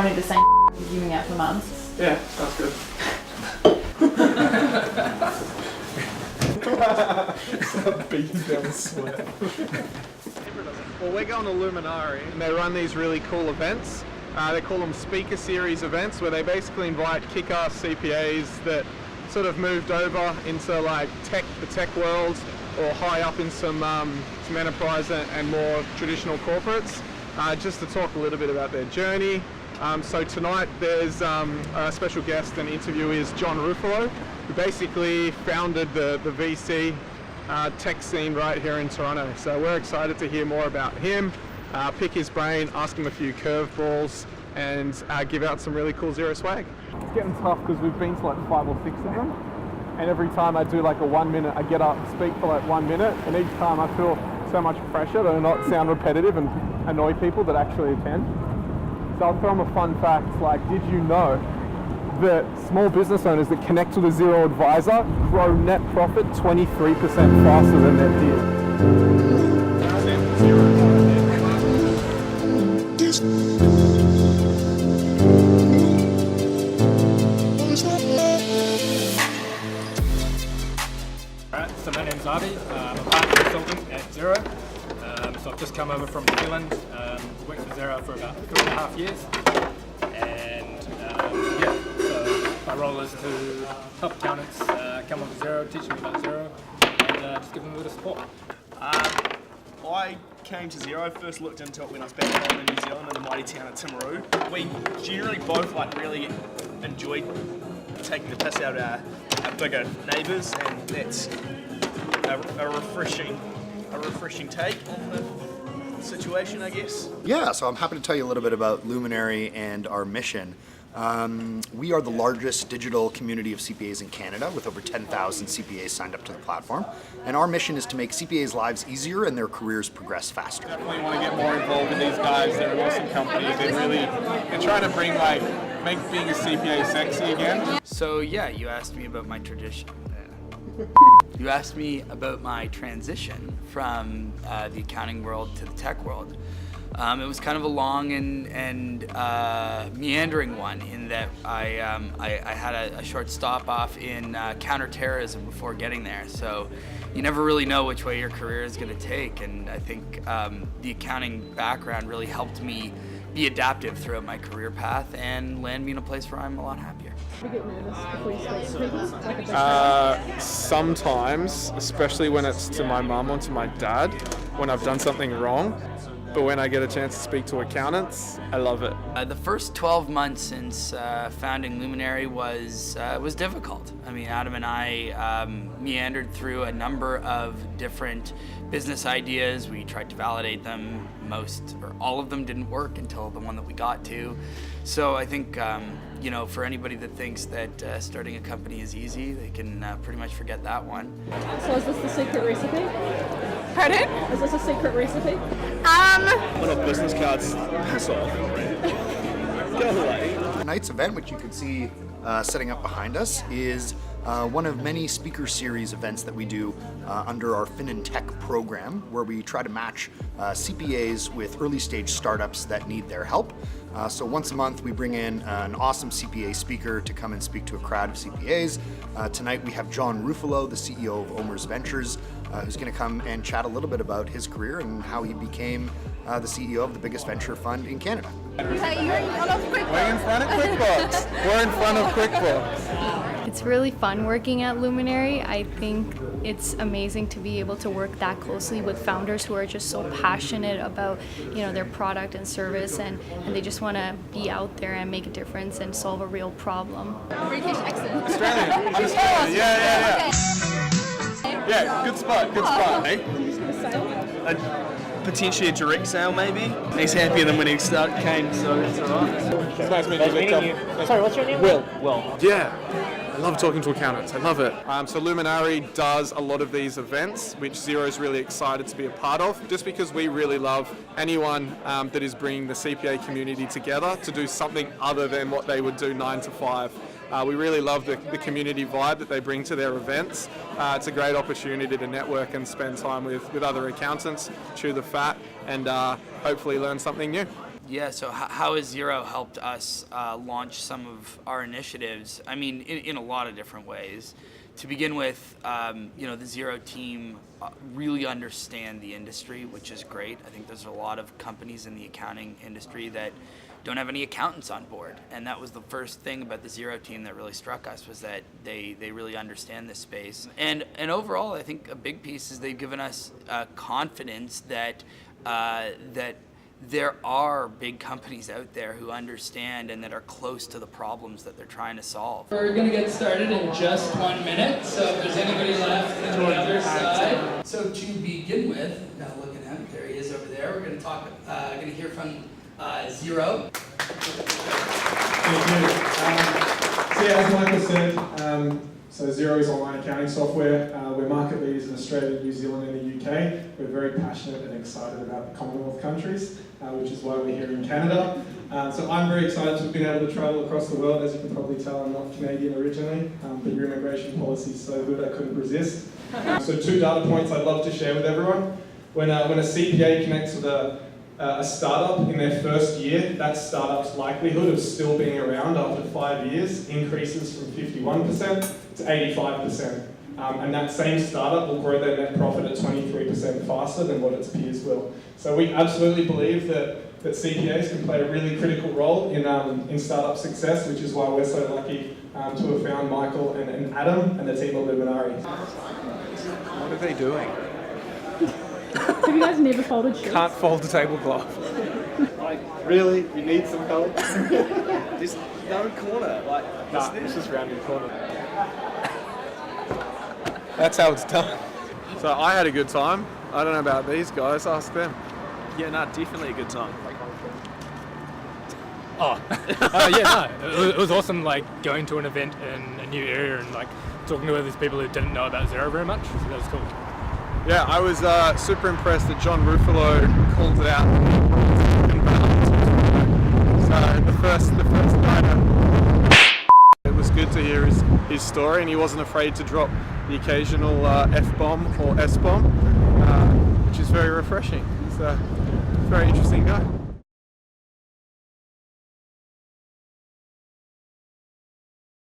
only the same giving out for months. Yeah, sounds good. Beating down with sweat. Well, we're going to Luminari, and they run these really cool events. They call them Speaker Series events, where they basically invite kick-ass CPAs that sort of moved over into like the tech world, or high up in some enterprise and more traditional corporates, just to talk a little bit about their journey. So tonight there's a special guest and interview is John Ruffolo, who basically founded the VC tech scene right here in Toronto. So we're excited to hear more about him, pick his brain, ask him a few curveballs, and give out some really cool Xero swag. It's getting tough because we've been to like 5 or 6 of them, and every time I do like a 1 minute, I get up, speak for like 1 minute, and each time I feel so much pressure to not sound repetitive and annoy people that actually attend. So I'll throw them a fun fact, like, did you know that small business owners that connect with a Xero advisor grow net profit 23% faster than their peers? Alright, so my name's Avi. I'm a partner consultant at Xero. So I've just come over from New Zealand, worked for Xero for about 3.5 years. And so my role is to help accountants come onto Xero, teach them about Xero, and just give them a bit of support. I came to Xero, first looked into it when I was back home in New Zealand in the mighty town of Timaru. We generally both really enjoyed taking the piss out of our bigger neighbours, and that's a refreshing take on the situation, I guess. Yeah, so I'm happy to tell you a little bit about Luminari and our mission. We are the largest digital community of CPAs in Canada, with over 10,000 CPAs signed up to the platform. And our mission is to make CPAs' lives easier and their careers progress faster. Definitely want to get more involved with these guys. They're an awesome company. They're trying to bring make being a CPA sexy again. So yeah, you asked me about my tradition. You asked me about my transition from the accounting world to the tech world. It was kind of a long and meandering one, in that I had a short stop off in counterterrorism before getting there. So you never really know which way your career is going to take, and I think the accounting background really helped me be adaptive throughout my career path and land me in a place where I'm a lot happier. Do you get nervous before you start speaking? Sometimes, especially when it's to my mum or to my dad, when I've done something wrong. But when I get a chance to speak to accountants, I love it. The first 12 months since founding Luminari was difficult. I mean, Adam and I meandered through a number of different business ideas. We tried to validate them. Most or all of them didn't work until the one that we got to. So I think, for anybody that thinks that starting a company is easy, they can pretty much forget that one. So is this the secret recipe? Pardon? Is this a secret recipe? One of business cards, piss off. Go away. Tonight's event, which you can see setting up behind us, is one of many speaker series events that we do under our Fin and Tech program, where we try to match CPAs with early stage startups that need their help. So once a month we bring in an awesome CPA speaker to come and speak to a crowd of CPAs. Tonight we have John Ruffolo, the CEO of Omer's Ventures, who's going to come and chat a little bit about his career and how he became the CEO of the biggest venture fund in Canada. Hey, you're in front of QuickBooks. We're in front of QuickBooks. We're in front of QuickBooks. It's really fun working at Luminari. I think it's amazing to be able to work that closely with founders who are just so passionate about, their product and service, and they just want to be out there and make a difference and solve a real problem. British accent. Australian. I'm Australian. Yeah. Okay. Yeah, good spot. Hey? Potentially a direct sale, maybe. He's happier than when he came, so it's alright. It's nice meeting you. Sorry, what's your name? Will. Yeah. I love talking to accountants. I love it. So Luminari does a lot of these events, which Xero is really excited to be a part of, just because we really love anyone that is bringing the CPA community together to do something other than what they would do 9 to 5. We really love the community vibe that they bring to their events. It's a great opportunity to network and spend time with other accountants, chew the fat, and hopefully learn something new. Yeah, so how has Xero helped us launch some of our initiatives? I mean, in a lot of different ways. To begin with, you know, the Xero team really understand the industry, which is great. I think there's a lot of companies in the accounting industry that don't have any accountants on board, and that was the first thing about the Xero team that really struck us, was that they really understand this space. And overall, I think a big piece is they've given us confidence that that there are big companies out there who understand and that are close to the problems that they're trying to solve. We're going to get started in just 1 minute, so if there's anybody left on the other side. So to begin with, now looking at it, there he is over there. We're going to talk, going to hear from Xero. Thank you. So yeah, as Michael said, so Xero is online accounting software. We're market leaders in Australia, New Zealand and the UK. We're very passionate and excited about the Commonwealth countries, which is why we're here in Canada. So I'm very excited to have been able to travel across the world. As you can probably tell, I'm not Canadian originally, but your immigration policy is so good I couldn't resist. So 2 data points I'd love to share with everyone. When a CPA connects with a startup in their first year, that startup's likelihood of still being around after 5 years increases from 51% to 85%. And that same startup will grow their net profit at 23% faster than what its peers will. So we absolutely believe that CPAs can play a really critical role in startup success, which is why we're so lucky to have found Michael and Adam and the team at Luminari. What are they doing? Have you guys never folded shirts? Can't fold a tablecloth. Like, really? You need some help? There's no corner. Like, Nah, it's just round the corner. That's how it's done. So I had a good time. I don't know about these guys, ask them. yeah, no, definitely a good time. Yeah, no, it was awesome, like going to an event in a new area and like talking to all these people who didn't know about Xero very much. So that was cool. Yeah, I was super impressed that John Ruffolo called it out. So the first night, it was good to hear his story, and he wasn't afraid to drop the occasional F-bomb or S-bomb, which is very refreshing. So, very interesting guy.